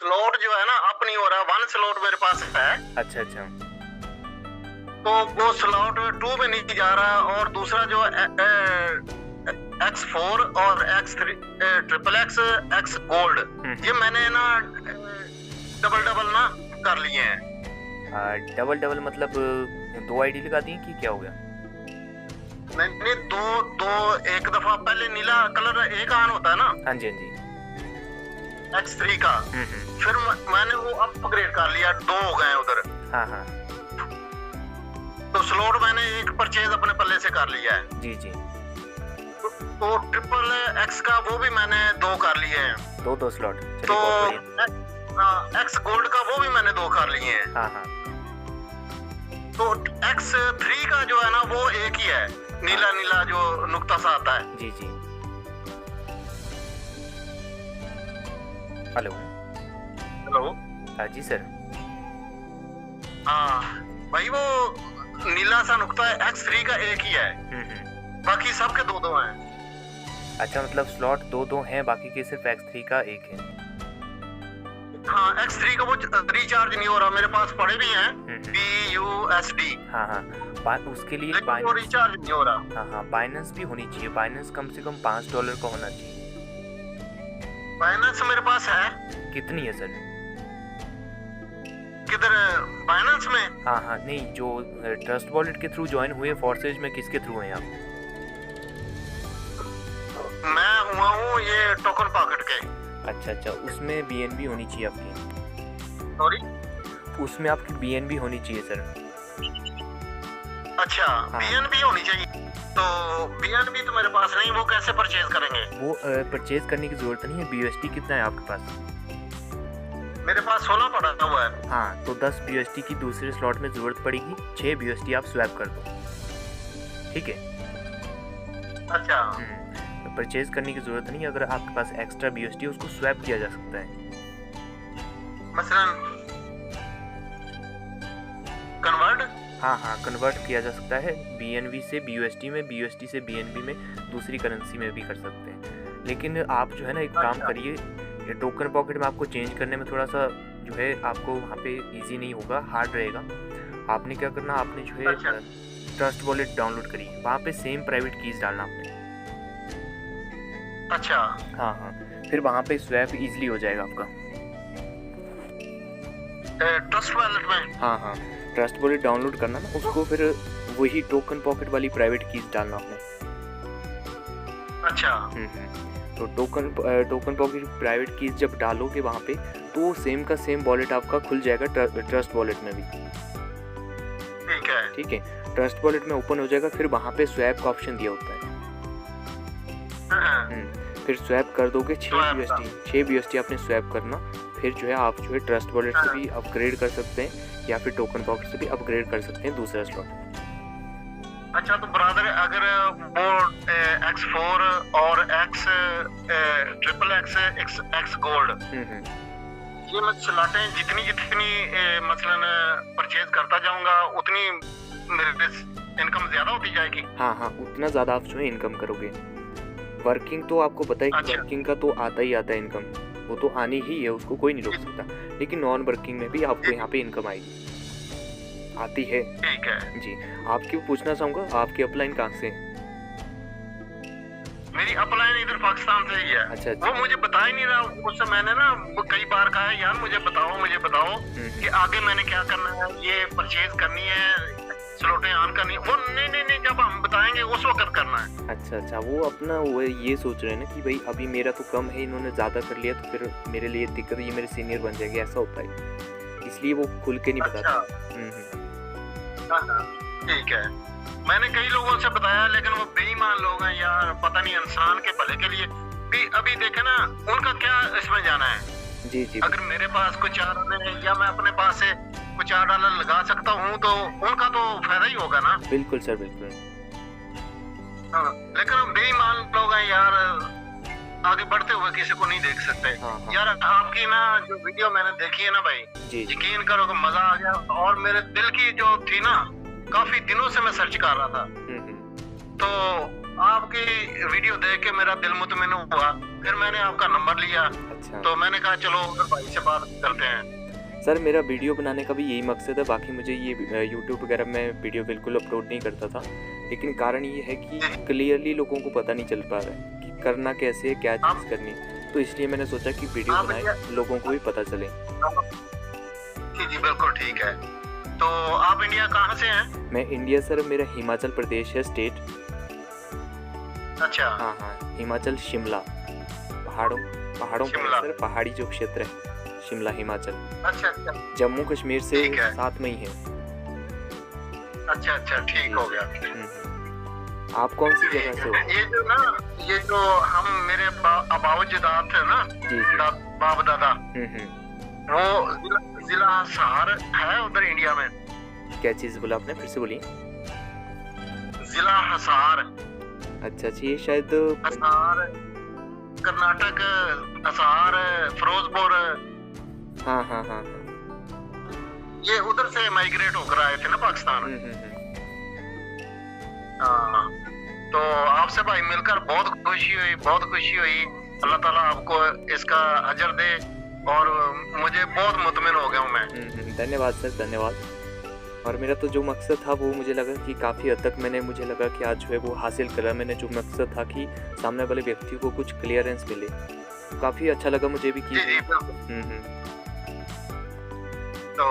Slot जो है ना अप नहीं हो रहा, 1 स्लॉट मेरे पास है। अच्छा अच्छा। तो वो स्लॉट 2 में नहीं जा रहा, और दूसरा जो X4 और X3 ट्रिपल X गोल्ड, ये मैंने ना डबल ना कर लिए हैं। डबल मतलब 2 आईडी लगा दी कि क्या हो गया? मैंने दो एक दफा पहले नीला कलर एक ऑन होता है ना। हाँ जी हाँ जी। X3 का। फिर मैंने वो अपग्रेड कर लिया, 2 हो गए उधर। हाँ हाँ। तो स्लॉट मैंने एक परचेज अपने पल्ले से कर लिया है। जी जी। तो ट्रिपल X का वो भी मैंने 2 कर लिए हैं। 2 स्लॉट। तो X गोल्ड का वो भी मैंने 2 कर लिए हैं। हाँ हाँ। तो X3 का जो है ना वो एक ही है, नीला नीला जो नुक्ता सा आता है। जी जी। Hello hello. हाँ जी सर। हाँ भाई, वो नीला सा नुक्ता है, X3 का एक ही है, बाकी सबके 2-2 हैं। अच्छा, मतलब स्लॉट 2-2 हैं, बाकी के सिर्फ X3 का एक है। हाँ, X3 का वो रिचार्ज नहीं हो रहा, मेरे पास पड़े भी हैं BUSD। हाँ हाँ, उसके लिए वो रिचार्ज नहीं हो रहा। हाँ हाँ, बाइनेंस भी होनी चाहिए। बाइनेंस कम से कम $5 का होना चाहिए। बाइनेंस मेरे पास है। कितनी है सर? किधर बाइनेंस में? हाँ हाँ, नहीं, जो ट्रस्ट वॉलेट के थ्रू ज्वाइन हुए फोर्सेज में, किसके थ्रू हैं आप? मैं हुआ हूँ ये टोकन पॉकेट के। अच्छा अच्छा, उसमें BNB होनी चाहिए आपकी। सॉरी? उसमें आपकी BNB होनी चाहिए सर। अच्छा, हाँ। BNB होनी चाहिए। तो BNB तो मेरे पास नहीं, वो कैसे परचेज करेंगे? वो परचेज करने की जरूरत नहीं है। BUSD कितना है आपके पास? मेरे पास 16 पड़ा हुआ है। हाँ, तो 10 BUSD की दूसरे स्लॉट में जरूरत पड़ेगी। 6 BUSD आप स्वैप कर दो, ठीक है? अच्छा। परचेज करने की जरूरत नहीं। अगर आपके पास एक्स्ट्रा BUSD है, उसको स्वैप किया जा सकता है। मसलन कन्वर्ट? हाँ हाँ, कन्वर्ट किया जा सकता है। BNB से BUSD में, BUSD से BNB में, दूसरी करेंसी में भी कर सकते हैं। लेकिन आप जो है ना, एक काम करिए, ये टोकन पॉकेट में आपको चेंज करने में थोड़ा सा जो है आपको वहाँ पे इजी नहीं होगा, हार्ड रहेगा। आपने क्या करना, आपने जो है ट्रस्ट वॉलेट डाउनलोड करी, वहाँ पे सेम प्राइवेट कीज डालना आपने। अच्छा। हाँ हाँ, फिर वहाँ पे स्वैप इजीली हो जाएगा आपका। ट्रस्ट वॉलेट में? हाँ हाँ, ट्रस्ट वॉलेट डाउनलोड करना ना, उसको फिर वही टोकन पॉकेट वाली प्राइवेट कीज डालना आपने। अच्छा। तो टोकन पॉकेट प्राइवेट कीज जब डालोगे वहाँ पे, तो सेम का सेम वॉलेट आपका खुल जाएगा ट्रस्ट वॉलेट में भी। ठीक है। ठीक है, ट्रस्ट वॉलेट में ओपन हो जाएगा। फिर वहाँ पे स्वैप का ऑप्शन दिया होता है। फिर स्वैप कर दोगे 6 BUSD आपने स्वैप करना। फिर जो है आप जो है ट्रस्ट वॉलेट से भी अपग्रेड कर सकते हैं, या फिर टोकन पॉकेट से भी अपग्रेड कर सकते हैं दूसरा स्लॉट। अच्छा, तो ब्रदर अगर वो X4 और ट्रिपल X गोल्ड, ये मैं स्लॉटें जितनी मसलन परचेज करता जाऊंगा, उतनी मेरे इनकम ज्यादा होती जाएगी? हाँ हाँ, उतना ज़्यादा आप जो है इनकम करोगे। वर्किंग तो आपको पता है कि अच्छा। वर्किंग का तो आता ही आता है इनकम, वो तो आनी ही है, उसको कोई नहीं रोक सकता। लेकिन नॉन वर्किंग में भी आपको यहाँ पे इनकम आएगी, आती है। ठीक है जी। आपकी पूछना चाहूँगा, आपकी अपलाइन कहाँ से है? मेरी अपलाइन इधर पाकिस्तान से ही है। अच्छा। वो मुझे बता ही नहीं रहा। उससे मैंने ना कई बार कहा है, यार मुझे बताओ कि आगे मैंने क्या करना है, ये परचेज करनी है, स्लॉटें ऑन करनी है। वो नहीं, जब हम बताएंगे उस वक्त करना है। अच्छा अच्छा, वो अपना वो ये सोच रहे हैं ना कि भाई अभी मेरा तो कम है, इन्होंने ज़्यादा कर लिया तो फिर मेरे लिए दिक्कत, ये मेरे सीनियर बन जाएंगे, ऐसा होता है, इसलिए वो खुल के नहीं बताता। ठीक है। मैंने कई लोगों से बताया, लेकिन वो बेईमान लोग हैं यार, पता नहीं इंसान के भले के लिए भी। अभी देखे ना, उनका क्या इसमें जाना है। जी जी। अगर मेरे पास कुछ $4 है, या मैं अपने पास से कुछ $4 लगा सकता हूँ, तो उनका तो फायदा ही होगा ना। बिल्कुल सर, बिल्कुल। हाँ, लेकिन बेईमान लोग हैं यार, आगे बढ़ते हुए किसी को नहीं देख सकते। हाँ। यार आपकी ना जो वीडियो मैंने देखी है ना भाई, यकीन करो कि मजा आ गया। और मेरे दिल की जो थी ना, काफी दिनों से मैं सर्च कर रहा था, तो आपकी वीडियो देख के मेरा दिल मुतमिन हुआ, फिर मैंने आपका नंबर लिया। अच्छा, तो मैंने कहा चलो उधर भाई से बात करते हैं। सर मेरा वीडियो बनाने का भी यही मकसद है। बाकी मुझे ये यूट्यूब वगैरह में वीडियो बिल्कुल अपलोड नहीं करता था, लेकिन कारण ये है कि क्लियरली लोगों को पता नहीं चल पा रहा है कि करना कैसे है, क्या चीज़ करनी है। तो इसलिए मैंने सोचा कि वीडियो बनाए, लोगों को भी पता चले। जी जी बिल्कुल ठीक है। तो आप इंडिया कहाँ से हैं? मैं इंडिया सर, मेरा हिमाचल प्रदेश है स्टेट। अच्छा। हाँ हाँ, हिमाचल शिमला, पहाड़ों पर शिमला। सर, पहाड़ी जो क्षेत्र है शिमला हिमाचल। अच्छा अच्छा जम्मू कश्मीर से ठीक है। साथ में ही है। अच्छा अच्छा ठीक हो गया। आप कौन सी जगह से हो? ये जो ना, ये जो हम मेरे अबाउजदाद थे ना, जी जी। बाप दादा, वो जिला हिसार है उधर इंडिया में। क्या चीज़ बोला आपने, फिर से बोलिए। जिला हिसार। अच्छा जी, ये शायद हिसार कर्नाटक, हिसार फिरोजपुर। हाँ हाँ हाँ। ये उधर से माइग्रेट होकर आए थे ना पाकिस्तान। हाँ, तो आपसे भाई मिलकर बहुत खुशी हुई, बहुत खुशी हुई। अल्लाह ताला आपको इसका अजर दे, और मुझे बहुत मुतमिन हो गया हूँ मैं। धन्यवाद सर, धन्यवाद। और मेरा तो जो मकसद था वो मुझे लगा कि काफ़ी हद तक मुझे लगा कि आज जो है वो हासिल करा मैंने। जो मकसद था कि सामने वाले व्यक्ति को कुछ क्लियरेंस मिले, काफ़ी अच्छा लगा मुझे भी कि जी तो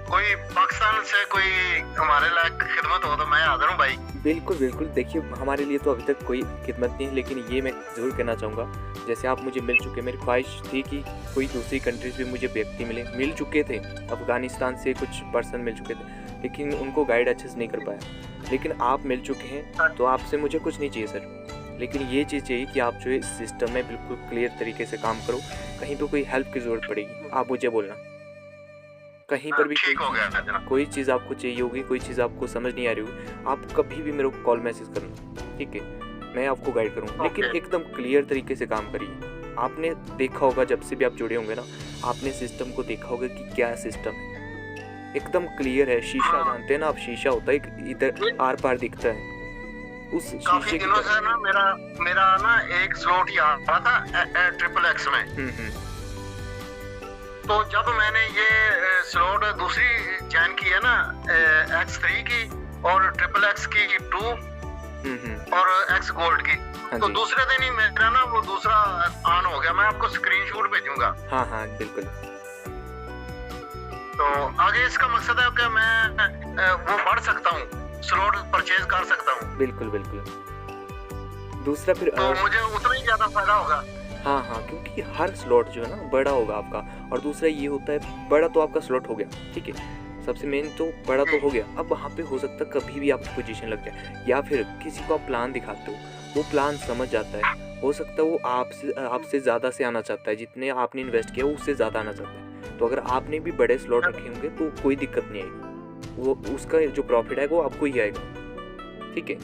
कोई पाकिस्तान से कोई हमारे लायक खिदमत हो तो मैं हाजिर हूँ भाई। बिल्कुल बिल्कुल। देखिए हमारे लिए तो अभी तक कोई खिदमत नहीं है, लेकिन ये मैं ज़रूर कहना चाहूँगा, जैसे आप मुझे मिल चुके, मेरी ख्वाहिश थी कि कोई दूसरी कंट्रीज भी मुझे व्यक्ति मिल चुके थे। अफ़गानिस्तान से कुछ पर्सन मिल चुके थे, लेकिन उनको गाइड अच्छे से नहीं कर पाया। लेकिन आप मिल चुके हैं, तो आपसे मुझे कुछ नहीं चाहिए सर, लेकिन ये चीज़ चाहिए कि आप जो है इस सिस्टम में बिल्कुल क्लियर तरीके से काम करो। कहीं तो कोई हेल्प की ज़रूरत पड़ेगी, आप मुझे बोलना। कहीं पर भी कोई चीज़ आपको चाहिए होगी, कोई चीज़ आपको समझ नहीं आ रही होगी, आप कभी भी मेरे को कॉल मैसेज करना, ठीक है? मैं आपको गाइड करूँगा, लेकिन एकदम क्लियर तरीके से काम करिए। आपने देखा होगा, जब से भी आप जुड़े होंगे ना, आपने सिस्टम को देखा होगा कि क्या सिस्टम है। एकदम क्लियर है। शीशा जानते हैं ना आप, शीशा होता है इधर आर पार दिखता है, उस शीशे की तरह ना मेरा ना एक स्लॉट याद आ था XXX में। तो जब मैंने ये स्लॉट दूसरी ज्वाइन की है ना, X3 की और XXX की 2 और X गोल्ड की, तो दूसरे दिन ही मेरा ना वो दूसरा ऑन हो गया। मैं आपको स्क्रीनशॉट भेजूंगा। हाँ हाँ बिल्कुल। तो आगे इसका मकसद है कि मैं वो बढ़ सकता हूँ, स्लॉट परचेज कर सकता हूँ। बिल्कुल बिल्कुल। दूसरा फिर तो मुझे उतना ही ज्यादा फायदा होगा। हाँ हाँ, क्योंकि हर स्लॉट जो है ना बड़ा होगा आपका। और दूसरा ये होता है, बड़ा तो आपका स्लॉट हो गया, ठीक है, सबसे मेन तो बड़ा तो हो गया। अब वहाँ पे हो सकता है कभी भी आपकी पोजीशन लग जाए, या फिर किसी को आप प्लान दिखाते हो, वो प्लान समझ जाता है, हो सकता है वो आपसे ज़्यादा से आना चाहता है, जितने आपने इन्वेस्ट किया वो उससे ज़्यादा आना चाहता है। तो अगर आपने भी बड़े स्लॉट रखे होंगे तो कोई दिक्कत नहीं आएगी, वो उसका जो प्रॉफिट है वो आपको ही आएगा, ठीक है।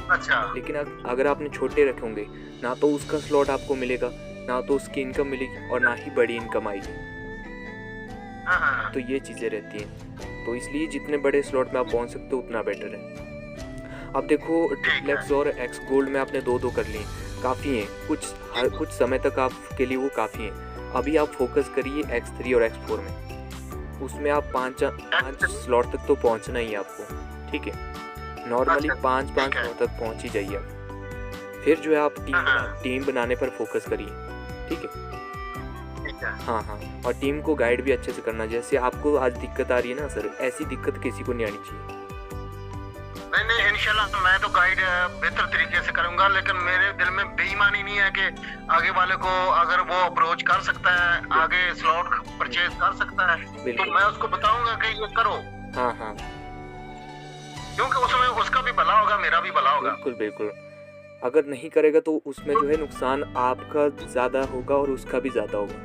अच्छा। लेकिन अगर आपने छोटे रखे होंगे ना, तो उसका स्लॉट आपको मिलेगा ना, तो उसकी इनकम मिलेगी, और ना ही बड़ी इनकम आएगी। तो ये चीज़ें रहती हैं। तो इसलिए जितने बड़े स्लॉट में आप पहुंच सकते हो उतना बेटर है। अब देखो XXX और X गोल्ड में आपने 2-2 कर लिए, काफ़ी हैं, कुछ समय तक आपके लिए वो काफ़ी हैं। अभी आप फोकस करिए X3 और X4 में, उसमें आप 5 स्लॉट तक तो पहुंचना ही है आपको, ठीक है। नॉर्मली 5-5 स्लॉट तक पहुंच ही जाइए आप। फिर जो है आप टीम बनाने पर फोकस करिए, ठीक है। हाँ हाँ, और टीम को गाइड भी अच्छे से करना। जैसे आपको आज दिक्कत आ रही है ना सर, ऐसी दिक्कत किसी को नहीं आनी चाहिए। नहीं इंशाल्लाह मैं तो गाइड बेहतर तरीके से करूंगा, लेकिन मेरे दिल में बेईमानी नहीं है कि आगे वाले को अगर वो अप्रोच कर सकता है, आगे स्लॉट परचेज कर सकता है, तो मैं उसको बताऊंगा कि ये करो। हाँ हाँ, क्योंकि उसमें उसका भी भला होगा, मेरा भी भला होगा। बिल्कुल बिल्कुल। अगर नहीं करेगा तो उसमें जो है नुकसान आपका ज़्यादा होगा और उसका भी ज़्यादा होगा।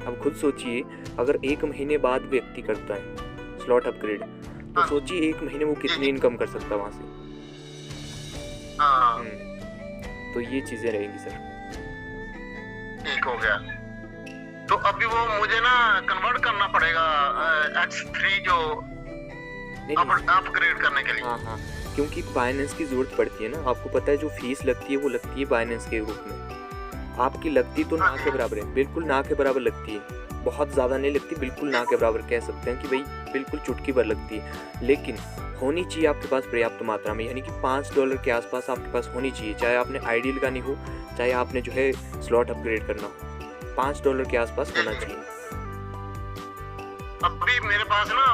अब खुद सोचिए, अगर 1 महीने बाद व्यक्ति करता है स्लॉट अपग्रेड, तो सोचिए 1 महीने वो कितनी इनकम कर सकता है वहाँ से। तो ये चीज़ें रहेंगी सर। ठीक हो गया। तो अभी वो मुझे ना कन्वर्ट करना पड़ेगा X3 जो अपग्रेड करने के लिए। हाँ हाँ, क्योंकि बाइनेंस की ज़रूरत पड़ती है ना, आपको पता है जो फीस लगती है वो लगती है बाइनेंस के रूप में। आपकी लगती तो ना के बराबर है, बिल्कुल ना के बराबर लगती है, बहुत ज़्यादा नहीं लगती, बिल्कुल ना के बराबर कह सकते हैं कि भाई बिल्कुल चुटकी भर लगती है। लेकिन होनी चाहिए आपके पास पर्याप्त मात्रा में, यानी कि $5 के आसपास आपके पास होनी चाहिए, चाहे आपने आईडी लगानी हो, चाहे आपने जो है स्लॉट अपग्रेड करना हो, $5 के आसपास होना चाहिए। अभी मेरे पास ना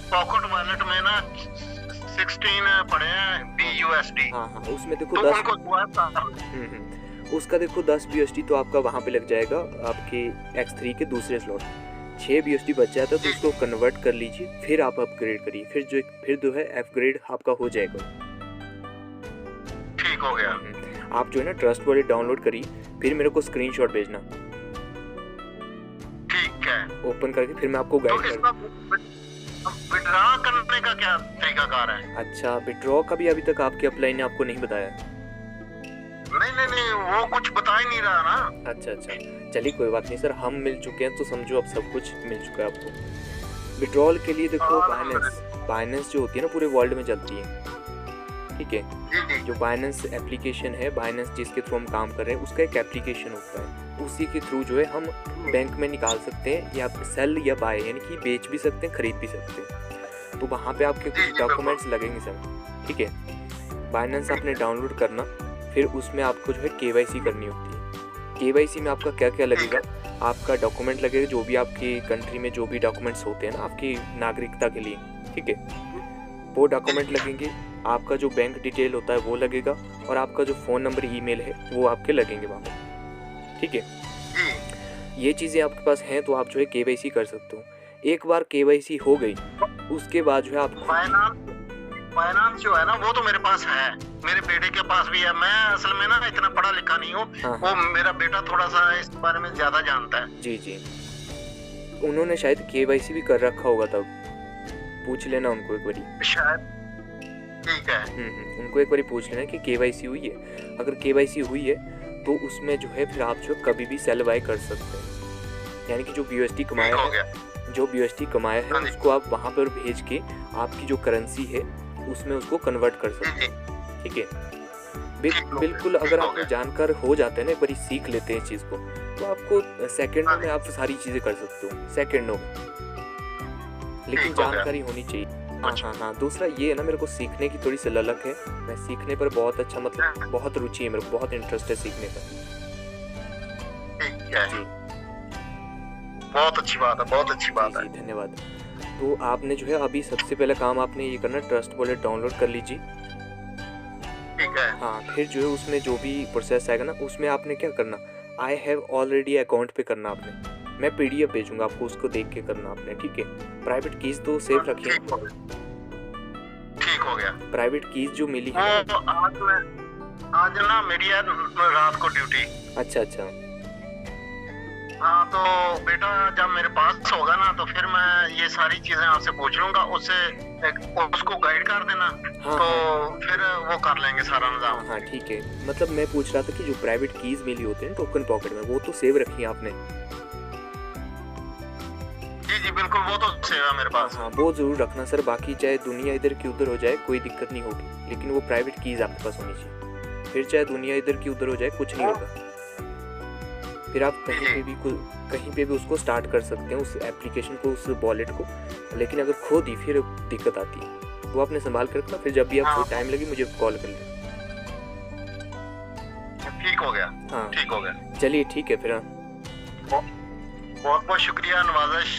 पॉकेट वॉलेट में ना 16 पड़े हैं BUSD। हाँ, उसमें देखो तो 10 उसका देखो 10 BUSD तो आपका वहाँ पे लग जाएगा आपके X3 के दूसरे स्लॉट। 6 BUSD बच जाता है तो उसको कन्वर्ट कर लीजिए, फिर आप अपग्रेड करिए, फिर जो है अपग्रेड आपका हो जाएगा। ठीक हो गया। आप जो है ना ट्रस्ट वॉलेट डाउनलोड करिए, फिर मेरे को स्क्रीनशॉट भेजना। ठीक है, ओपन करके फिर मैं आपको गाइड इसका विड्रॉ करने का क्या तरीकाकार है? अच्छा, विड्रॉ का भी अभी तक आपके अपलाइन ने आपको नहीं बताया? नहीं, वो कुछ बता ही नहीं रहा ना। अच्छा, चलिए कोई बात नहीं सर, हम मिल चुके हैं तो समझो अब सब कुछ मिल चुका है आपको। विड्रॉल के लिए देखो बाइनेंस जो होती है ना पूरे वर्ल्ड में चलती है, ठीक है। जो बाइनेंस एप्लीकेशन है, बाइनेंस जिसके थ्रू हम काम कर रहे हैं उसका एक एप्लीकेशन होता है, उसी के थ्रू जो है हम बैंक में निकाल सकते हैं, या सेल या बाय, यानी कि बेच भी सकते हैं, खरीद भी सकते हैं। तो वहाँ पे आपके कुछ डॉक्यूमेंट्स लगेंगे सर, ठीक है। बाइनेंस आपने डाउनलोड करना, फिर उसमें आपको जो है KYC करनी होती है। KYC में आपका क्या क्या लगेगा, आपका डॉक्यूमेंट लगेगा, जो भी आपकी कंट्री में जो भी डॉक्यूमेंट्स होते हैं ना आपकी नागरिकता के लिए, ठीक है, वो डॉक्यूमेंट लगेंगे। आपका जो बैंक डिटेल होता है वो लगेगा, और आपका जो फ़ोन नंबर ईमेल है वो आपके लगेंगे वहाँ पर, ठीक है। ये चीज़ें आपके पास हैं तो आप जो है KYC कर सकते हो। एक बार KYC हो गई उसके बाद जो है आपको फाइनेंस जो है ना वो तो मेरे पास है, मेरे बेटे के पास भी है। मैं असल में ना इतना पढ़ा लिखा नहीं हूँ। हाँ। वो मेरा बेटा थोड़ा सा इस बारे में ज्यादा जानता है। जी, उन्होंने शायद KYC भी कर रखा होगा, तब पूछ लेना उनको एक बारी शायद। ठीक है। उनको एक बारी पूछ लेना कि KYC हुई है। अगर KYC हुई है तो उसमें जो है फिर आप जो कभी भी सेल बाय कर सकते हैं, यानी कि जो BUSD कमाया है उसको आप वहाँ पर भेज के आपकी जो करेंसी है उसमें उसको कन्वर्ट कर सकते हैं, ठीक है। बिल्कुल अगर आप जानकार हो जाते हैं ना, एक बारी सीख लेते हैं इस चीज़ को, तो आपको सेकंडों में आप सारी चीज़ें कर सकते हो, सेकंडों में, लेकिन जानकारी होनी चाहिए। हाँ, दूसरा ये है ना, मेरे को सीखने की थोड़ी सी ललक है, मैं सीखने पर बहुत अच्छा, मतलब बहुत रुचि है मेरे को, बहुत इंटरेस्ट है सीखने पर। जी, बहुत अच्छी बात है, बहुत अच्छी बात है। धन्यवाद। तो आपने जो है अभी सबसे पहला काम आपने ये करना, ट्रस्ट वॉलेट डाउनलोड कर लीजिए, ठीक है। हाँ, फिर जो है उसमें जो भी प्रोसेस आएगा ना उसमें आपने क्या करना, आई हैव ऑलरेडी अकाउंट पे करना आपने। मैं PDF भेजूंगा आपको, उसको देख के करना आपने, ठीक है। प्राइवेट कीज तो सेफ रखिए। ठीक हो गया। प्राइवेट कीज जो मिली है आज ना मेरी है रात को ड्यूटी। अच्छा। हाँ, तो बेटा जब मेरे पास होगा ना तो फिर मैं ये सारी चीजें आपसे पूछ लूंगा, उसको गाइड कर देना। हाँ, तो फिर वो कर लेंगे सारा निजाम। हाँ, ठीक है। मतलब मैं पूछ रहा था कि जो प्राइवेट कीज मिली होती है टोकन पॉकेट में, वो तो सेव रखी है आपने? जी, बिल्कुल, वो तो सेव है मेरे पास। हाँ, वो जरूर रखना सर। बाकी चाहे दुनिया इधर की उधर हो जाए कोई दिक्कत नहीं होगी, लेकिन वो प्राइवेट कीज आपके पास होनी चाहिए। फिर चाहे दुनिया इधर की उधर हो जाए कुछ नहीं होगा, फिर आप कहीं पे भी उसको स्टार्ट कर सकते हैं, उस एप्लीकेशन को, उस वॉलेट को। लेकिन अगर खो दी फिर दिक्कत आती है, तो आपने संभाल कर रखना। फिर जब भी आपको टाइम लगे मुझे कॉल कर लेना। ठीक हो गया। हाँ, ठीक हो गया। चलिए ठीक है फिर। बहुत बहुत शुक्रिया, नवाजिश,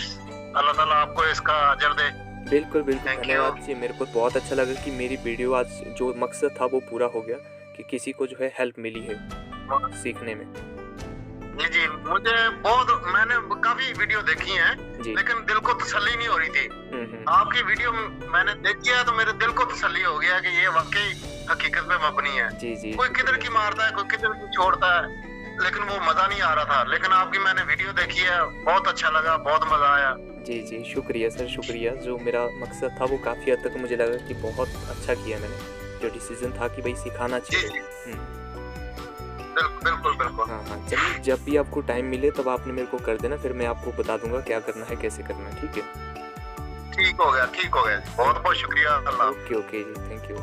अल्लाह ताला आपको इसका अजर दे। बिल्कुल धन्यवाद जी। मेरे को बहुत अच्छा लगा कि मेरी वीडियो आज जो मकसद था वो पूरा हो गया, कि किसी को जो है हेल्प मिली है सीखने में। जी, मैंने काफी वीडियो देखी हैं, लेकिन दिल को तसल्ली नहीं हो रही थी। आपकी वीडियो मैंने देखी है तो मेरे दिल को तसल्ली हो गया कि ये वाकई हकीकत पे मबनी है। जी। कोई किधर की मारता है, कोई किधर की छोड़ता है, लेकिन वो मजा नहीं आ रहा था। लेकिन आपकी मैंने वीडियो देखी है, बहुत अच्छा लगा, बहुत मजा आया। जी, शुक्रिया सर, शुक्रिया। जो मेरा मकसद था वो काफ़ी हद तक मुझे लगा कि बहुत अच्छा किया मैंने, जो डिसीजन था कि भाई सिखाना चाहिए। बिल्कुल। हाँ, चलिए जब भी आपको टाइम मिले तब आपने मेरे को कर देना, फिर मैं आपको बता दूंगा क्या करना है, कैसे करना है, ठीक है। ठीक हो गया जी, बहुत बहुत शुक्रिया। अल्लाह। ओके ओके जी, थैंक यू।